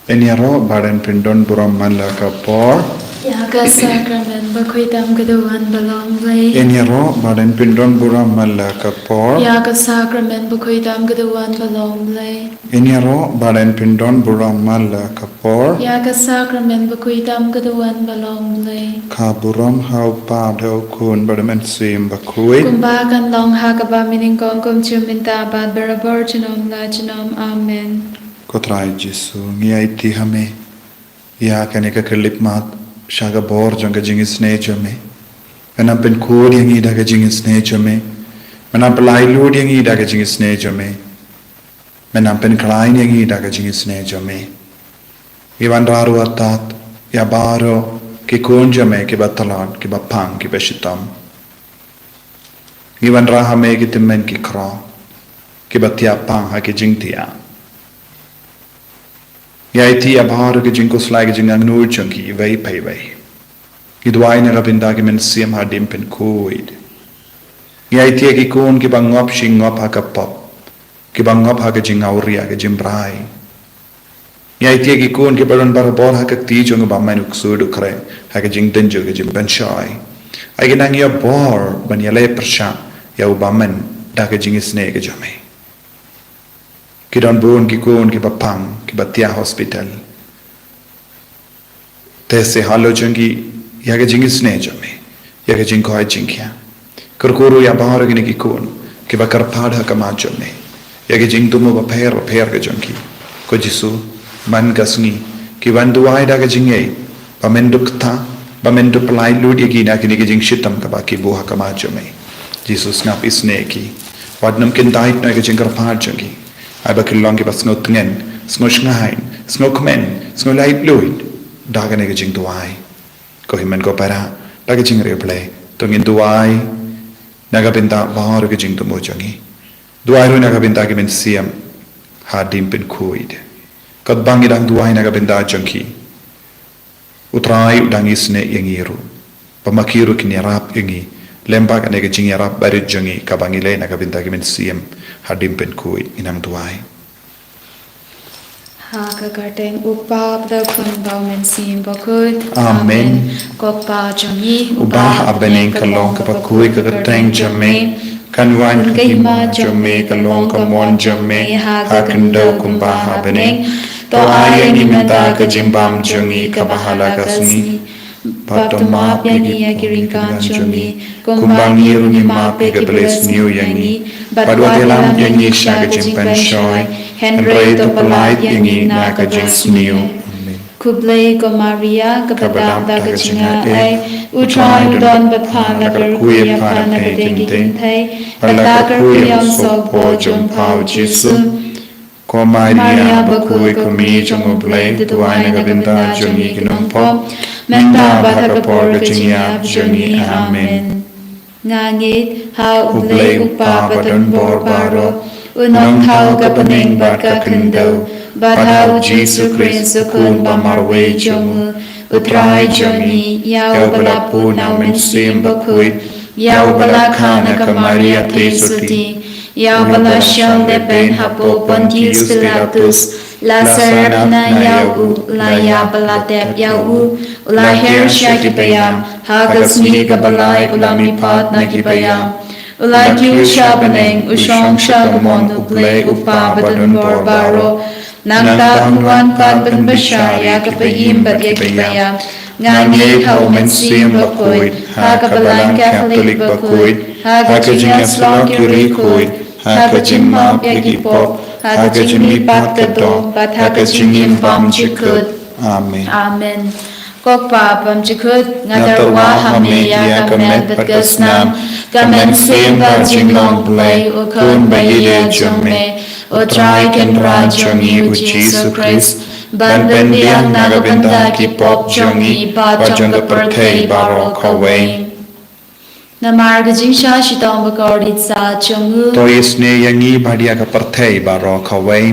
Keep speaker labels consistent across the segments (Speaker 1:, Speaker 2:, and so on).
Speaker 1: Eniaro badan pindon buram mala kapor.
Speaker 2: Yaga sacrament bakhoidam gadawan balonglay.
Speaker 1: Eniaro badan pindon buram mala kapor.
Speaker 2: Yaga sacrament bakhoidam gadawan balonglay.
Speaker 1: Eniaro badan pindon buram mala kapor.
Speaker 2: Yaga sacrament bakhoidam gadawan balonglay.
Speaker 1: Ka buram hau pa dau kun badaman sim bakui.
Speaker 2: Kumbakan long hakaba mining kong kum chuminta bad barabor chinom la chinom amen.
Speaker 1: Kotrai Jesu ngiai ti hame. Ya kane ka kelip mat shaga bor janga jingisnei jame. Menam pen kur yang ida ka jingisnei jame. Menam pelai lud yang ida ka jingisnei jame. Menam pen klain yang ida ka jingisnei jame. Iwan raru atat ya baro ki kun jame ki batalan ki bapang ki beshitam. Iwan rahame ki timmen ki kra ki batia pang ha ki jingtia. Yaiti abhar ke jinko slag jingang nur chunki vai pai vai. Idwai na rabinda ke men siam ha dimpen kuid. Yaiti ki kun ki bangop shingop ha kapop. Ki bangop ha ke jingauria ke jimbrai. Yaiti ki kun ki baron barabor ha ke ti chung ba manuk sud ukre ha ke jing denjo ke jimban shai. Ai nang ya bor ban ya le persha ya ubaman da ke jingisne ke jame. Kidon bun ki kun ki bapang ki batia hospital. Tese halo jungi yaga jingisne jame yaga jingko ai jingkya. Kurkuru ya bahar gini ki kun ki bakar padha kama jame yaga jing tumu bapher ke jungi. Ko Jisu man gasngi ki banduai da ga jingai bamenduk tha bamendu pelai lud yagi na kini ki jing shitam ka baki buha kama jame. Jisu snap isne ki wadnam Kynta na ga jingar pad jungi. Aba kilong ki bas ngot ngen, sngosh ngain, snokmen, snolai fluid, daga nega jing duai. Ko himen ko para, daga jing replay, tungin duai, naga binta bahar ke jing tumo jangi. Duai ru naga binta ki men siam, hadim pin kuid. Kat bangi dang duai naga binta jangi. Utrai udang isne yangiru, pamakiru kini rap yangi, lembak nega jing yarap barit jangi, kabangi le naga binta ki men siam. Hadim pen kuit inang duai.
Speaker 2: Haka karteng upap da kun bau men sim bakut.
Speaker 1: Amen.
Speaker 2: Kokpa jangi
Speaker 1: Ubah abeneng kalong kapakui kagateng jame. Kanwan kahima jame kalong kamon jame. Hakan daw kumbah abeneng. To ayang imenta kajimbam jangi kabahala kasni. Pato map yangi yakiringkan jami. Kumbangi rungi map ikabeles niu yangi. Badwatelam yangi shaga jimpan shoy. Henry to polite yangi naka jings niu.
Speaker 2: Kublai ko Maria kabadam da kachinga ay. Utray udon bapala karukuya pana badengin thay. Badaka kuyang sopo jong pao Jisu.
Speaker 1: Ko Maria bakui kami jong ublay. Tuwai nagabinda jongi kinumpo. Menda batagapor kachinga jongi. Amen.
Speaker 2: Ngangit ha
Speaker 1: Ublay upa badon bor baro. Unong tau kapaneng baka kendo. Badhau Jisu Kristo kun bamarwe jongu. Utray jongi. Yau balapu na mensim bakui. Yau balakana ka Maria Tesuti. Yau balasyang lepen hapo Pontius Pilatus. La sarapna yau la ya balatep yau la hersha kipayam hagas mi kabalay ulami pat na kipayam ula kiu shabaneng ushong shagamon uplay upa badun borbaro nang tahuan pat banbashaya kapayim bagay kipayam ngangay kaumen sim bakuid hakabalang Catholic bakuid hakajingas lang kirikuid hakajimap yagipop Hakajimi patado, but hakajimi bam jikut. Amen.
Speaker 2: Amen. Kokpa bam jikut, ngadarwa hame ya kamet bagasnam, kamen sim ba jinglong blay, ukun bayya jome, utray ken rajongi u Jesu Christ, ban bendiang nagabinda ki pop jongi, ba jonga pertay baro kaway. Namarga jingsha shitong bakorit sa chungu.
Speaker 1: To isne yangi badia ka pertay baro kaway.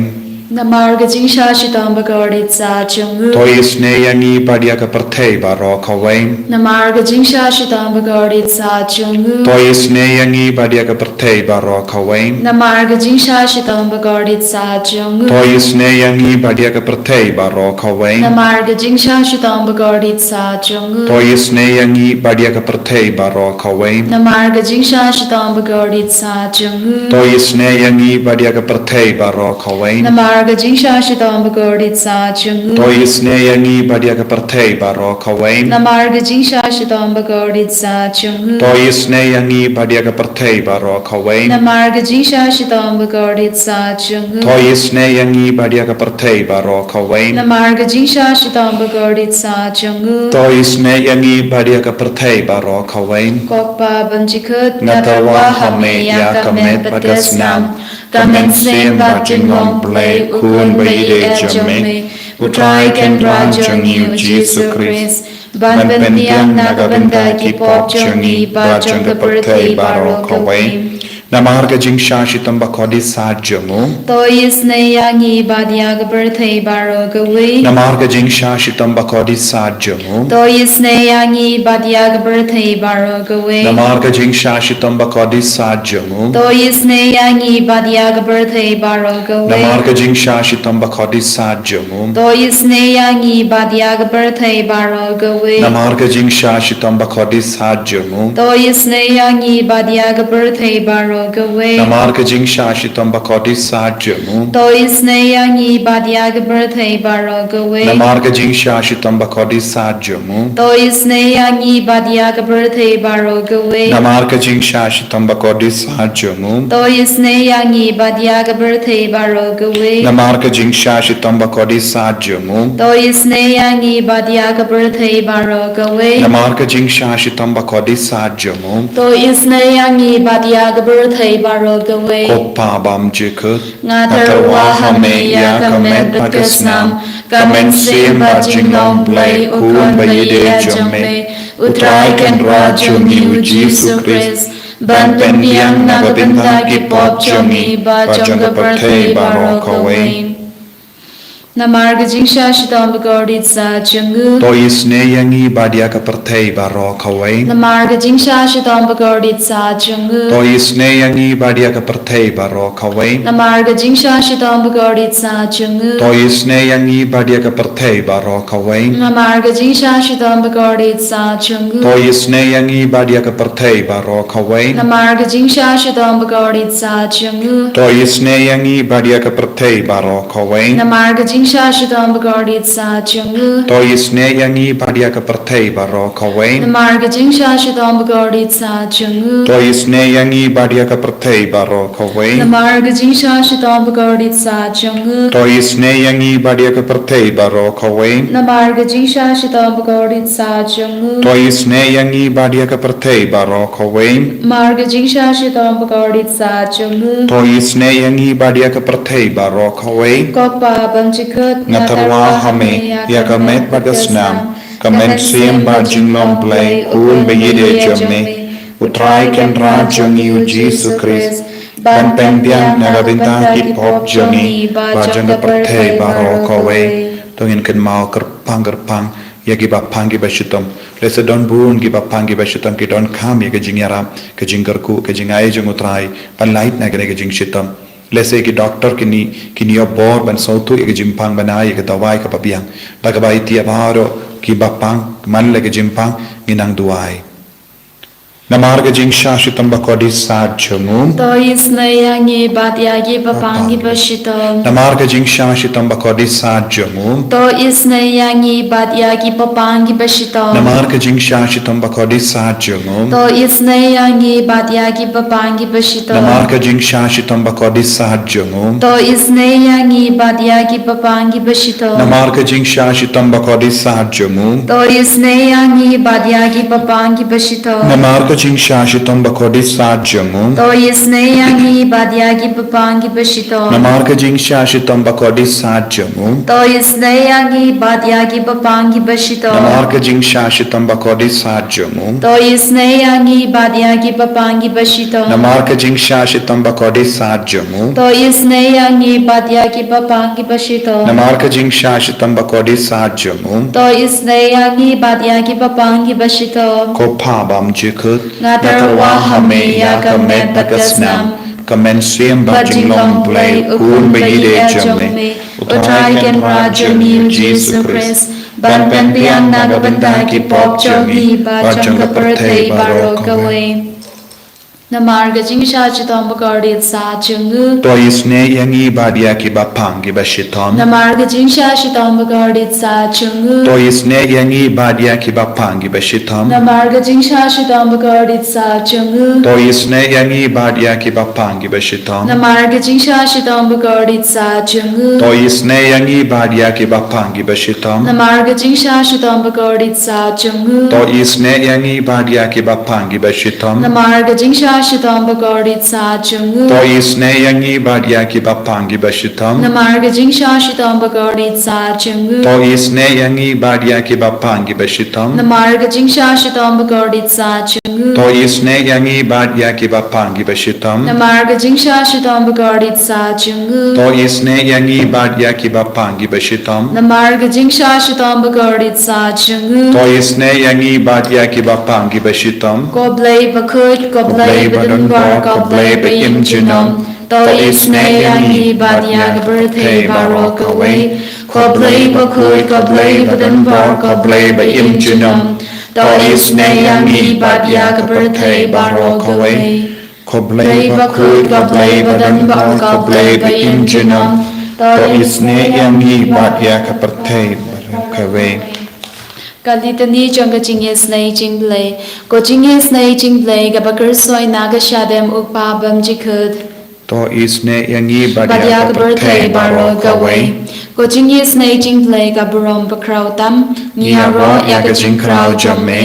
Speaker 2: Namarga jingsha shitam bagardit sa chungu.
Speaker 1: Toisne yangi badia ka perthei baro kawain.
Speaker 2: Namarga jingsha shitam bagardit sa chungu.
Speaker 1: Toisne yangi badia ka perthei baro kawain.
Speaker 2: Namarga jingsha shitam bagardit sa chungu.
Speaker 1: Toisne yangi badia ka perthei baro kawain.
Speaker 2: Namarga jingsha shitam bagardit sa chungu.
Speaker 1: Toisne yangi badia ka perthei baro kawain.
Speaker 2: Namarga jingsha shitam bagardit sa chungu.
Speaker 1: Toisne yangi badia ka perthei baro kawain.
Speaker 2: Namarga jingsha shitam bagardit sa chungu.
Speaker 1: Toisne yangi badia ka perthei baro kawain.
Speaker 2: Namarga jingsha shitam bagardit sa chungu.
Speaker 1: Toisne yangi badia ka perthei baro kawain.
Speaker 2: Namarga jingsha shitam bagardit sa chungu.
Speaker 1: Toisne yangi badia ka perthei baro kawain.
Speaker 2: Namarga jingsha shitam bagardit sa chungu.
Speaker 1: Toisne yangi badia ka perthei baro kawain.
Speaker 2: Kokpa banjikut
Speaker 1: Natarwa hame ya kamet bagasnam. Kamen sem ba JIngisynei-blei kun bayide jame. Utrai ken ra jangi Jesus Christ. Ban pendiang nagabenda ki pop jangi ba janga perthei baro kawain. Namarga jingsha shitam bakodi sajamu.
Speaker 2: Toisne yangi badia gaberthei baro gawi.
Speaker 1: Namarga jingsha shitam bakodi sajamu.
Speaker 2: Toisne yangi badia gaberthei baro gawi.
Speaker 1: Namarga jingsha shitam bakodi sajamu.
Speaker 2: Toisne yangi badia gaberthei baro gawi.
Speaker 1: Namarga jingsha shitam bakodi sajamu.
Speaker 2: Toisne yangi badia gaberthei baro gawi.
Speaker 1: Namarga jingsha shitam bakodi sajamu.
Speaker 2: Toisne yangi badia gaberthei baro gawi.
Speaker 1: Namarga jingsha shitam bakodi sajamu.
Speaker 2: Toisne yangi badia gaberthei baro gawi.
Speaker 1: Namarga jingsha shitam bakodi sajamu.
Speaker 2: Toisne yangi badia gaberthei baro gawi.
Speaker 1: Namarga jingsha shitam bakodi sajamu.
Speaker 2: Toisne yangi badia gaberthei baro gawi.
Speaker 1: Namarga jingsha shitam bakodi sajamu.
Speaker 2: Toisne yangi badia gaberthei baro gawi.
Speaker 1: Namarga jingsha shitam bakodi sajamu.
Speaker 2: Toisne yangi badia gaberthei baro gawi.
Speaker 1: Kopa bam jikut.
Speaker 2: Natarwa hame ya kamet bagasnam. Kamen sem ba JIngisynei-blei kun bayide jame. Utrai ken ra jangi Jesus Christ. Ban pendiang nagabenda ki pop jangi ba janga perthei baro kawain. Namarga jingsha shitam bagardit sa chungu.
Speaker 1: Toisne yangi badia ka perthei baro kawain.
Speaker 2: Namarga jingsha shitam bagardit sa chungu.
Speaker 1: Toisne yangi badia ka perthei baro kawain.
Speaker 2: Namarga jingsha shitam bagardit sa chungu.
Speaker 1: Toisne yangi badia ka perthei baro kawain.
Speaker 2: Namarga jingsha shitam bagardit sa chungu.
Speaker 1: Toisne yangi badia ka perthei baro kawain.
Speaker 2: Namarga jingsha shitam bagardit sa chungu.
Speaker 1: Toisne yangi badia ka perthei baro kawain.
Speaker 2: Namarga jingsha shitam bagardit sa chungu.
Speaker 1: Toisne yangi badia ka perthei baro kawain.
Speaker 2: Namarga jingsha shitam bagardit sa chungu.
Speaker 1: Toisne yangi badia ka perthei baro kawain.
Speaker 2: Namarga jingsha shitam bagardit sa chungu.
Speaker 1: Toisne yangi badia ka perthei baro kawain.
Speaker 2: Namarga jingsha shitam bagardit sa chungu.
Speaker 1: Toisne yangi badia ka perthei baro kawain.
Speaker 2: Marga jingsha shitam bagardit sa chungu.
Speaker 1: Toisne yangi badia ka perthei baro kawain.
Speaker 2: Kokpa banjikut
Speaker 1: Natarwa hame ya kamet bagasnam. Kamen sem ba JIngisynei-blei kun bayide jame. Utrai ken ra jangi Jesus Christ. Ban pendiang nagabenda ki pop jangi ba janga perthei baro kawain. Tongin ken mau kerpang yagi ba pangi ba shitam. Lesa don bun gi ba pangi ba shitam ki don kam ya jing yaram ke jingarku ke jingai jang utrai pan light nagare ke jing shitam. Lese ki doctor kini yo bor ban sautu ke jimpang banai ke dawai ka pabiang bagabai ti abaro ki bapang man le ke jimpang ginang duai. Namarga jingsha shitam bakodi sajamu.
Speaker 2: Toisne yangi badia gi bapangi bashitam.
Speaker 1: Namarga jingsha shitam bakodi sajamu.
Speaker 2: Toisne yangi badia gi bapangi bashitam.
Speaker 1: Namarga jingsha shitam bakodi sajamu.
Speaker 2: Toisne yangi badia gi bapangi bashitam.
Speaker 1: Namarga jingsha shitam bakodi sajamu.
Speaker 2: Toisne yangi badia gi bapangi bashitam.
Speaker 1: Namarga jingsha shitam bakodi sajamu.
Speaker 2: Toisne yangi badia gi bapangi bashitam.
Speaker 1: Namarga jing sha shi tom ba ko di sa jung
Speaker 2: to isne yangi badya gi papang gi bashito
Speaker 1: namar ka jing sha shi tom ba ko di sa jung
Speaker 2: to isne yangi badya gi papang gi bashito
Speaker 1: namar ka jing sha shi tom ba ko di sa jung
Speaker 2: to isne yangi badya gi papang gi bashito
Speaker 1: namar ka jing sha shi tom ba ko di sa jung
Speaker 2: to isne yangi badya gi papang gi bashito
Speaker 1: namar ka jing sha shi tom ba ko di sa jung
Speaker 2: to isne yangi badya gi papang gi bashito
Speaker 1: ko pa bam ji khut
Speaker 2: ngatarwa hame ya kamet bakasnam
Speaker 1: kamen siem ba jing long play kun ba yi de jamme
Speaker 2: utrai ken rajami Jesus Christ ban pen piang na banta ki pop chogi ba changa perthei baro kawe namarga jingsha chitom bakardit sa chungu
Speaker 1: to isne yangi badia ki ba pangi ba shitom
Speaker 2: namarga jingsha chitom bakardit sa chungu
Speaker 1: to isne yangi badia ki ba pangi ba shitom
Speaker 2: namarga jingsha chitom bakardit sa chungu
Speaker 1: to isne yangi badia ki ba pangi ba shitom
Speaker 2: namarga jingsha chitom bakardit sa chungu
Speaker 1: to isne yangi badia ki ba pangi ba shitom
Speaker 2: namarga jingsha chitom bakardit sa chungu
Speaker 1: to isne yangi badia ki ba pangi ba shitom
Speaker 2: namarga jingsha shitom bakardit sa chungu
Speaker 1: to isne yangi badia ki ba pangi ba shitom
Speaker 2: namarga jingsha shitom bakardit sa chungu
Speaker 1: to isne yangi badia ki ba pangi ba shitom
Speaker 2: namarga jingsha shitom bakardit sa chungu
Speaker 1: to isne yangi badia ki ba pangi ba shitom
Speaker 2: namarga jingsha shitom bakardit sa chungu
Speaker 1: to isne yangi badia ki ba pangi ba shitom
Speaker 2: namarga jingsha shitom bakardit sa chungu
Speaker 1: to isne yangi badia ki ba pangi ba shitom
Speaker 2: koblei bakut koblei badan bar koblei bayim junom to isne yangi badia birthday barok away koblei bakut koblei badan bar koblei bayim junom to isne yangi badia birthday barok away
Speaker 1: koblei bakut koblei badan bar koblei bayim junom to isne yangi badia ka birthday barok away
Speaker 2: Kalitani changa JIngisynei-blei ko JIngisynei-blei ga bakar soi naga shadem ukpa bam jikhud
Speaker 1: to isne yangi
Speaker 2: badia
Speaker 1: badia
Speaker 2: ga
Speaker 1: ka
Speaker 2: birthday
Speaker 1: birthday
Speaker 2: baro
Speaker 1: barok
Speaker 2: gawe
Speaker 1: away
Speaker 2: ko JIngisynei-blei ga barom bakrautam niaro ya ga jingkrau jamme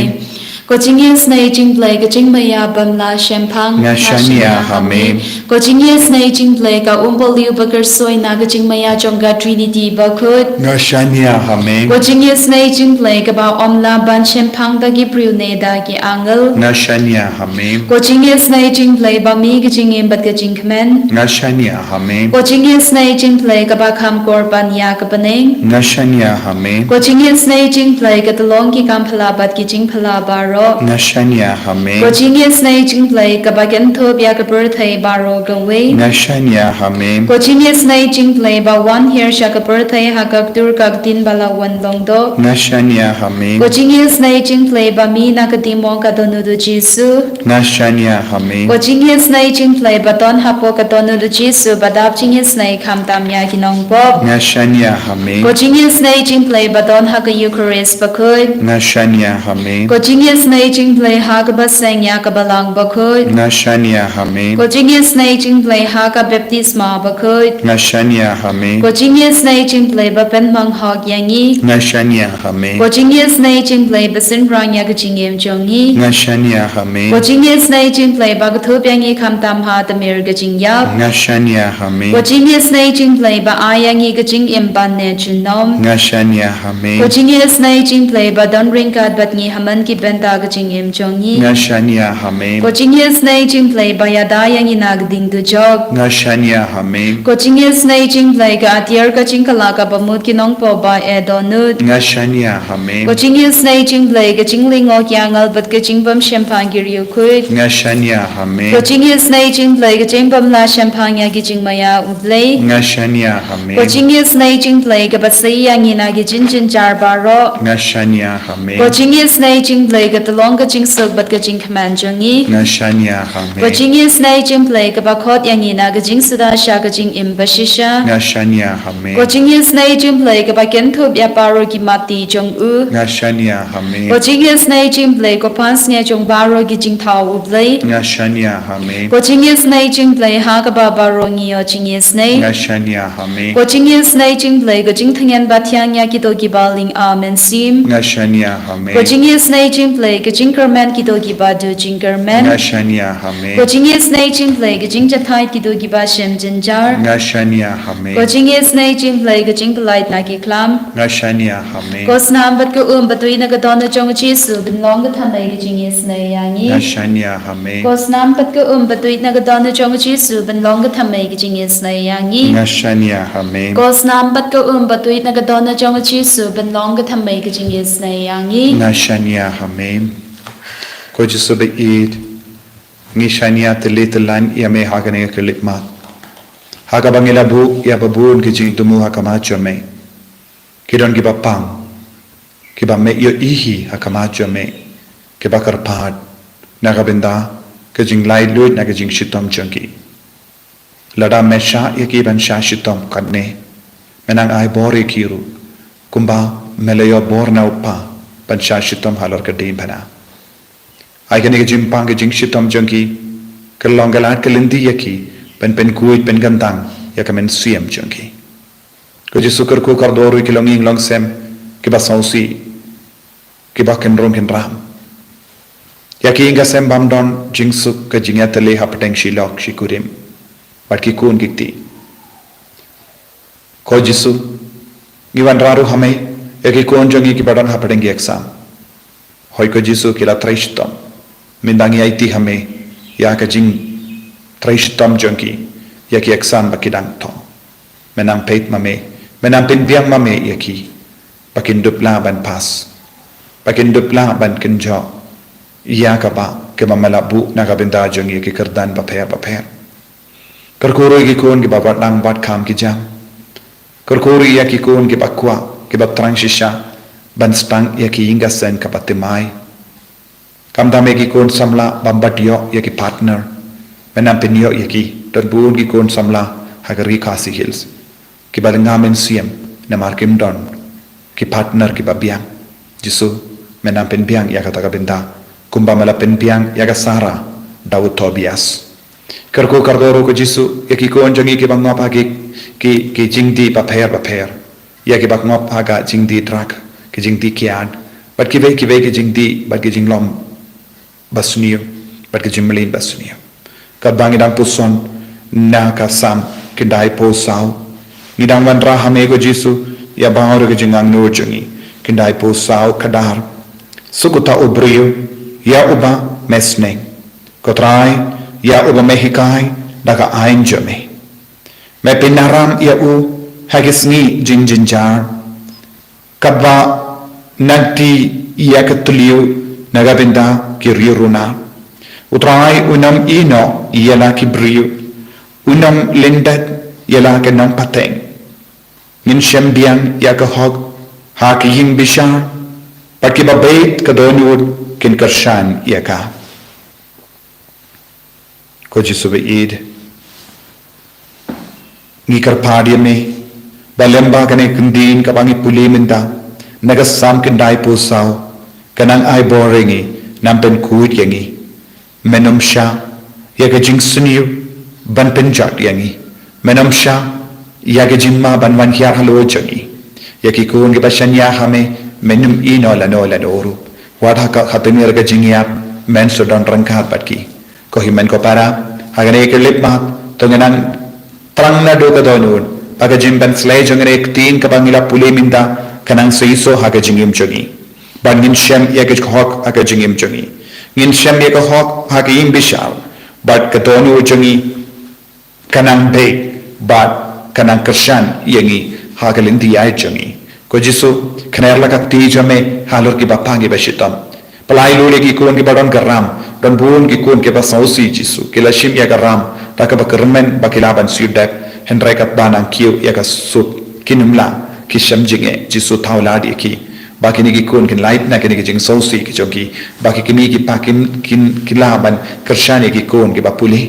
Speaker 2: ko JIngisynei-blei ga jingmaya bamla shempang
Speaker 1: nga shania hame
Speaker 2: ko JIngisynei-blei ga umboliu bakar soi naga jingmaya chonga Trinity bakut
Speaker 1: nga shania hame
Speaker 2: ko JIngisynei-blei ga ba omla ban shempang da gi priune da gi angal
Speaker 1: nga shania hame
Speaker 2: ko JIngisynei-blei ba mi ga jingim bat ga jingkmen
Speaker 1: nga shania hame
Speaker 2: ko JIngisynei-blei ga ba kham korban ya ga baneng
Speaker 1: nga shania hame
Speaker 2: ko JIngisynei-blei ga talong ki kam phala bat ki jing phala baro
Speaker 1: nga shania hame
Speaker 2: ko JIngisynei-blei ga ba gentho bia ga birthday baro ga we
Speaker 1: nga shania hame
Speaker 2: ko JIngisynei-blei ba one here sha ga birthday ha ga dur ka tin bala wan long do
Speaker 1: nga shania hame
Speaker 2: ko JIngisynei-blei ba mi na ka timong ka donu do Jesu
Speaker 1: nga shania hame
Speaker 2: ko JIngisynei-blei ba don hapo ka donu do Jesu ba dap JIngisynei kham tam ya ki nong pop
Speaker 1: nga shania hame
Speaker 2: ko JIngisynei-blei ba don ha ka Eucharist ba khut
Speaker 1: nga shania hame
Speaker 2: ko JIngisynei-blei ha ka ba seng ya ka balang ba khut
Speaker 1: nga shania hame
Speaker 2: ko JIngisynei-blei ha ka baptisma ba khut
Speaker 1: nga shania hame
Speaker 2: ko JIngisynei-blei ba pen mang hog yangi
Speaker 1: nga shania hame
Speaker 2: ko JIngisynei-blei ba sin rang ya ka jingem jongi
Speaker 1: nga shania hame
Speaker 2: ko JIngisynei-blei ba ka thup yangi kham tam ha ta mir ga jingyap
Speaker 1: nga shania hame
Speaker 2: ko JIngisynei-blei ba ayangi ga jing imban ne chunom
Speaker 1: nga shania hame
Speaker 2: ko JIngisynei-blei ba don ring ka bat ngi haman ki benta ga jingem jongi
Speaker 1: nga shania hame
Speaker 2: ko JIngisynei-blei ba ya da yangi nag ding du jog
Speaker 1: nga shania hame
Speaker 2: ko JIngisynei-blei ga atiar ka jingkala ka ba mut ki nong po ba e donut
Speaker 1: nga shania hame
Speaker 2: ko JIngisynei-blei ga jingling ok yangal bat ga jingbam shempang gi riu khut
Speaker 1: nga shania hame
Speaker 2: ko JIngisynei-blei ga jingbam la shempang ya gi jingmaya ublei
Speaker 1: nga shania hame
Speaker 2: ko JIngisynei-blei ga ba sai yangi na gi jin jin jar baro
Speaker 1: nga shania hame
Speaker 2: ko JIngisynei-blei ga talong ga jingsuk bat ga jingkman jongi
Speaker 1: nga shania hame
Speaker 2: ko JIngisynei-blei ga ba khot yangi na ga jingsuda sha ga jing imbashisha
Speaker 1: nga shania hame
Speaker 2: ko JIngisynei-blei ga ba kenthup ya paro ki mati jong u
Speaker 1: nga shania hame
Speaker 2: ko JIngisynei-blei ko pans nya jong baro gi jing thau ublei
Speaker 1: nga shania hame
Speaker 2: ko JIngisynei-blei ha ga ba baro ngi yo JIngisynei
Speaker 1: nga shania hame
Speaker 2: ko JIngisynei-blei ga jing thangen ba thiang ya ki to gi baling amen sim
Speaker 1: nga shania hame
Speaker 2: ko JIngisynei-blei blei ka jingerman ki do gi ba do jingerman
Speaker 1: Ngashania hame.
Speaker 2: ko JIngisynei-blei ka jingjathai ki do gi ba shem jinjar
Speaker 1: Ngashania hame.
Speaker 2: ko JIngisynei-blei ka jingbelait na ki klam
Speaker 1: Ngashania hame.
Speaker 2: ko snam bat ka batui na ka don chong chi su bin long ka thamai ka JIngisynei yangi
Speaker 1: Ngashania hame.
Speaker 2: ko snam bat ka batui na ka don chong chi su bin long ka thamai ka JIngisynei yangi
Speaker 1: Ngashania hame.
Speaker 2: ko snam bat ka batui na ka don chong chi su bin long ka thamai ka JIngisynei yangi
Speaker 1: Ngashania hame. Ko Jesu be id. Ngishania telitelan yame hagane kelitmat. Haga bangila bu ya babun ki jing tumu hakamacho me. Kidon ki bapang. Ki ba me yo ihi hakamacho me. Ki bakar pad. Nagabinda ki jing lai luit na ki jing shitom chunki. Lada mesha ya ki ban sha shitom kadne. Menang ai bori kiru. Kumba melayo bor na upa. Ban sha shitom halor ka din bana. Ai kani ki jing pang ki jing shitom chunki. Kalongalat kalindi yaki. Pen kuit pen gandang ya kamen siam chunki. Ko Jesu kar ko kar doru ki longing long sem ki ba sausi ki ba ken rom ken ram. Ya ki inga sem bam don jingsu ka jingya tele hapateng shilok shikurim. Bat ki kun gikti. Ko Jesu giwan raru hame ya ki kun jongi ki badon hapateng exam. Hoi ko Jesu ki la traishtom. Mindangi aiti hame ya ka jing Traishtom junki yaki exam bakidang to menang peit mame menang pinbiang mame yaki bakin dupla ban pas bakin dupla ban kenjo ya kaba ke mamalabu nagabinda jungi yaki kerdan baper kerkuru yaki kun ki babat nang bat kam ki jam kerkuru yaki kun ki bakwa ki batrang shisha ban stang yaki ingasen kapatimai kamdame ki kun samla bambatyo yaki partner menam penyo yaki dan buun ki kon samla hagari kasi hills ki balingamen siem na markim don ki partner ki babiang Jesu menam penbiang ya kata kabenda kumba mala penbiang ya sara Daud Tobias kerko kardoro ko Jesu yaki kon jangi ki bangop ki jingdi baper ya ki bangop haga jingdi drak ki jingdi kian bat ki ve ki jingdi bat ki jinglom basniyo bat ki jimlin basniyo Kadang idang puson na kasam kindai po sao idang wanra hame ko Jesu ya bahor ke jingang no jungi kindai po sao kadar sukuta obriyo ya uba mesne kotrai ya uba mehikai daga ain jame me pinaram ya u hagisni jinjar kabba nanti ya ketuliu nagabinda kiriruna Utrai unam ino ialah kibriu, unam lendat ialah kenang pateng. Ngin syambiang ia kehog, haki hing bishar, paki babait kadonud kin kershan ia ka. Ko Jesu beid, ngikar padia me, balemba kane kendin kapangi puli minta, nagasam kendai pusau, kanang ai boringi, nampen kuit yangi. Menom sha yaga jingsuniu ban penjat yangi menom sha yaga jimma ban wan hiar halo jangi yaki kun ke basanya hame menum ino la oru wadha ka khatani raga jingia men so don rangkat batki ko himen ko para hagane ke lipmat tongenang trangna do ka donun paga jimban slay jangre tin ka bangila puli minda kanang seiso haga jingim jangi ban ngin shem yaga khok haga jingim jangi ngin shem ye ka hok ha ki im bishal but katonu jangi kanang be but kanang kershan yengi ha ka lindi ai jangi ko Jesu khaner la ka ti jame halur ki bapangi bashitam palai lule ki kun ki badon garam don bun ki kun ke basausi Jesu kila shim ya garam ta ka bakarmen bakilaban sudap hendrai kat banang kiu ya ka sut kinumla ki shem jinge Jesu thauladi ki baki ni ki kun kin light na kini ki jing sausi ki joki baki kini ki pakin kin kilaban kershani ki kun ki bapuli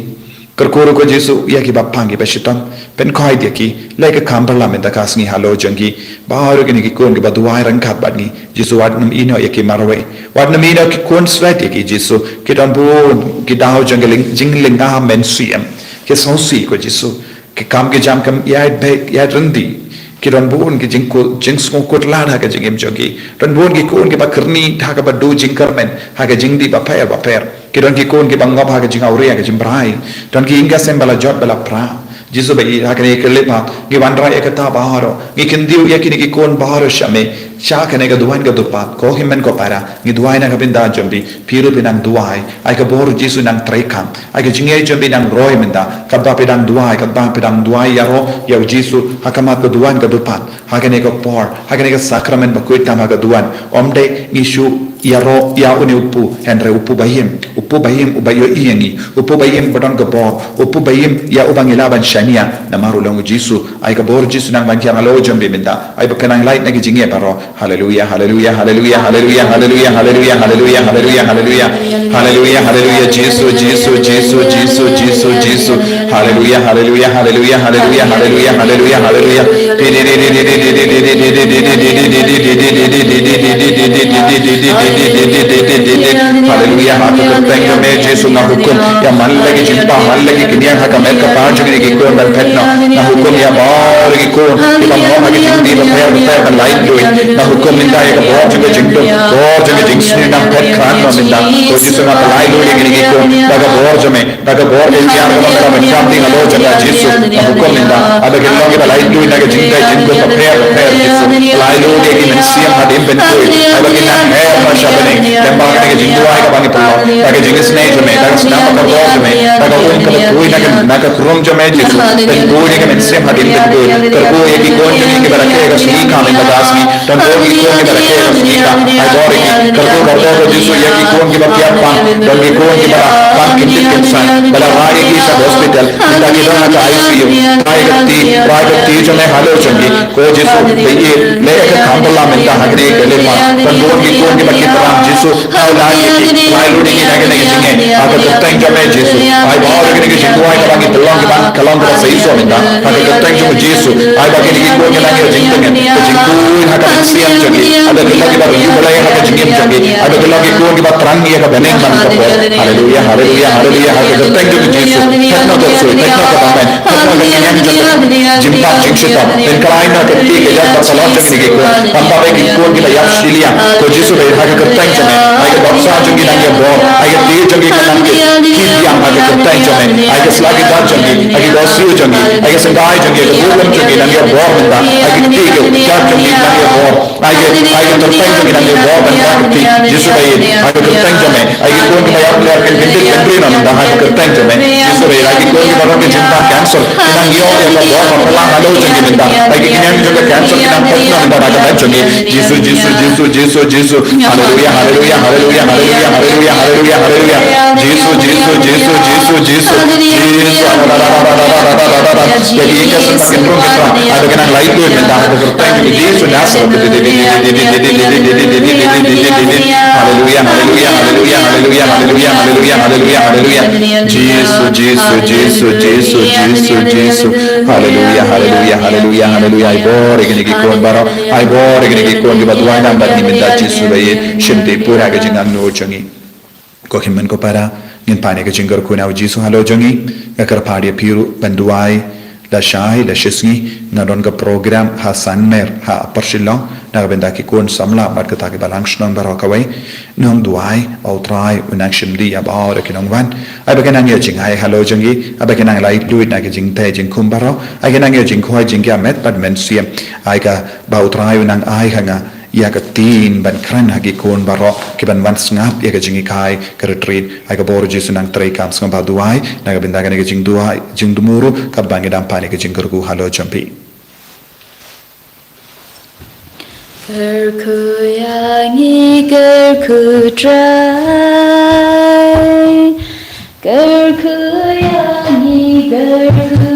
Speaker 1: kerkuru ko Jesu ya ki bapangi bashitam pen koi dia ki like a parlament da kasngi halo jangi baharu kini ki kun ki baduai rangkat badni Jesu wadnam ino ya ki marwe wadnam ino ki kun sweat ya ki Jesu ki don bu ki dau jangeling jingling ga men siem ki sausi ko Jesu ki kam ki jam kam ya be ya rendi ki ron buun ki jing smokut lan ha ka jing em jogi ron buun ki kun ki ba kerni ha ka ba du jing kermen ha ka jing di ba per ki ron ki kun ki ba ngop ha ka jing auria ka jing brai ron ki inga sem bala jot bala pra jisu bai ha ka ne kelepa ki wandra ekata baharo ki kindiu yakini ki kon baharo shame sha ka ne ka duan ka dupa ko himmen ko para ni duai na ka binda jombi piru pinang duai ai ka bor jisu nang traikam ai ka jinge jombi nang roi menda ka ba pedang duai yaro ya jisu hakamat ka duan ka dupat ha ka ne ka por ha ka ne ka sakrament ba kuit tam ha ka duan omde isu yaro ya uni upu henre upu bahim ubayo iyangi upu bahim badon ka bor upu bahim ya ubang ilaban shania na maru longu jisu ai ka bor jisu nang banjang alo jombi menda ai ba kanang light na ki jinge baro hallelujah hallelujah hallelujah hallelujah hallelujah hallelujah hallelujah hallelujah hallelujah hallelujah hallelujah jisu hallelujah hallelujah hallelujah hallelujah hallelujah hallelujah hallelujah hallelujah hatu kerteng me jisu na hukum ya man lagi jimpa man lagi kinian ha ka mer ka pa jini ki ko ban petno na hukum ya bar ki ko ki ba mo ha ki jindi ba per lain doi na hukum minda ya ka bor jini jingdo bor jini jingsni na pet kran no minda ko jisu na lai doi ki ko daga bor jame daga bor ke ya ka ba ban kam ding alo jana jisu na hukum minda ada ke lo ki ba lai doi na ke jingda jingdo ba per jisu lai doi ki men siam ha dim ben koi ada ki na hai ma shabane demba ka ke jingdo ai ka ba ni pullo daga jingisnei jame daga snama ka bor jame daga un ka koi na ka kurum jame jisu ben koi ke men siam ha dim ben koi kar ko ye ki kon jame ki barake ka suni ka men badasmi dan ko ki kon ki barake ka suni ka ai bor ki kar ko jisu ye ki kon ki ba kya pan dan ki kon ki bara pan ki insan bala wari ki sa hospital inda ki dona ka ICU private jame halo jame ko jisu ye le ka kambala men da hagre ke le ma dan ko ki kon ki ba ki taram jisu ha la ki lai lu ni na ke jinge aga ka tang jame jisu ai bor ki ki jisu ai ka ba ki belong ki ba kalong ka sai so men da aga ka tang jame jisu ai ba ki ki kon ki na ke jingteng jingtu ha ka siam jame ada ki ba yu balai ha ka jingem jame ada ki lagi kon ki ba trang ye ka beneng man ka por hallelujah hallelujah hallelujah ha ka tang jame jisu tekno ka so tekno ka bamen tekno ka nyam jame jimpa jingshita den kalai na ka ti ke ja ba salon jame ki ko amba be ki kon ki ba yap shilia ko jisu be ha ka tang jame ai ka baksa jame na ye bor ai ka ti jame ka nam ki yang ha ka tang jame ai ka slagi da jame ai ka siu jame ai ka sangai jame ka bulam jame na ye bor menda ai ka ti ke ja jame na ye bor ai ka tang jame na ye bor ban ka ti jisu be ai ka tang jame ai ka kon ki ba yap le ka bindi country na menda ha ka tang jame jisu be ai ka kon ki ba ka jinta cancer na yo ye ka bor ma pala halo jame menda ai ka kinyam jame cancer na patna menda ra ka jame jisu hallelujah hallelujah hallelujah hallelujah hallelujah hallelujah hallelujah jisu jadi ini sempat gendong kita ada kena lain tu menda ada kertas ini jisu nasr hallelujah hallelujah hallelujah hallelujah hallelujah hallelujah hallelujah hallelujah jisu hallelujah hallelujah hallelujah hallelujah ai bor ini ki kon baro ai bor ini ki kon ki batuan dan bagi minta jisu bayi shinde pura ke jingan no changi ko himmen ko para ngin pane ke jingar ko na jisu halo jangi ngakar padi piru banduai la shai la shisngi ngadon ka program ha sanmer ha persilong na benda ki kon samla mat ka ta ki balang shnong barakawai nong duai au trai unang shimdi abawar ki nongwan ai bakenang ye jingai halo jangi abakenang lai luit na ki jingte jing kumbaro ai kenang ye jing khoi jing kya met pat men siam ai ka bau trai unang ai hanga ya ka tin ban kran hagi kon baro ki ban wan ngap ya ka jingi kai ka retreat ai ka bor jisu nang trai kam sngam ba duai na ka binda ka ne jing duai jing dumuru ka bangi dam pane ka jing kurgu halo champi
Speaker 2: Kerku yangi kerku trai kerku yangi kerku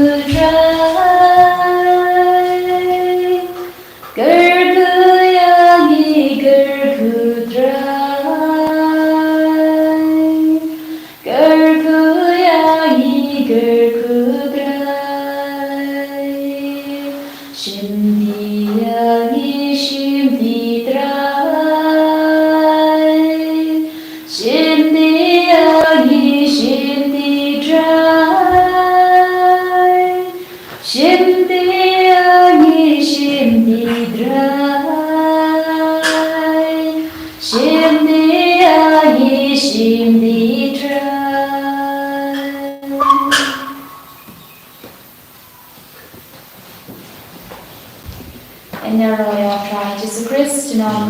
Speaker 2: Shimdi in the royal Jesu Christ, non,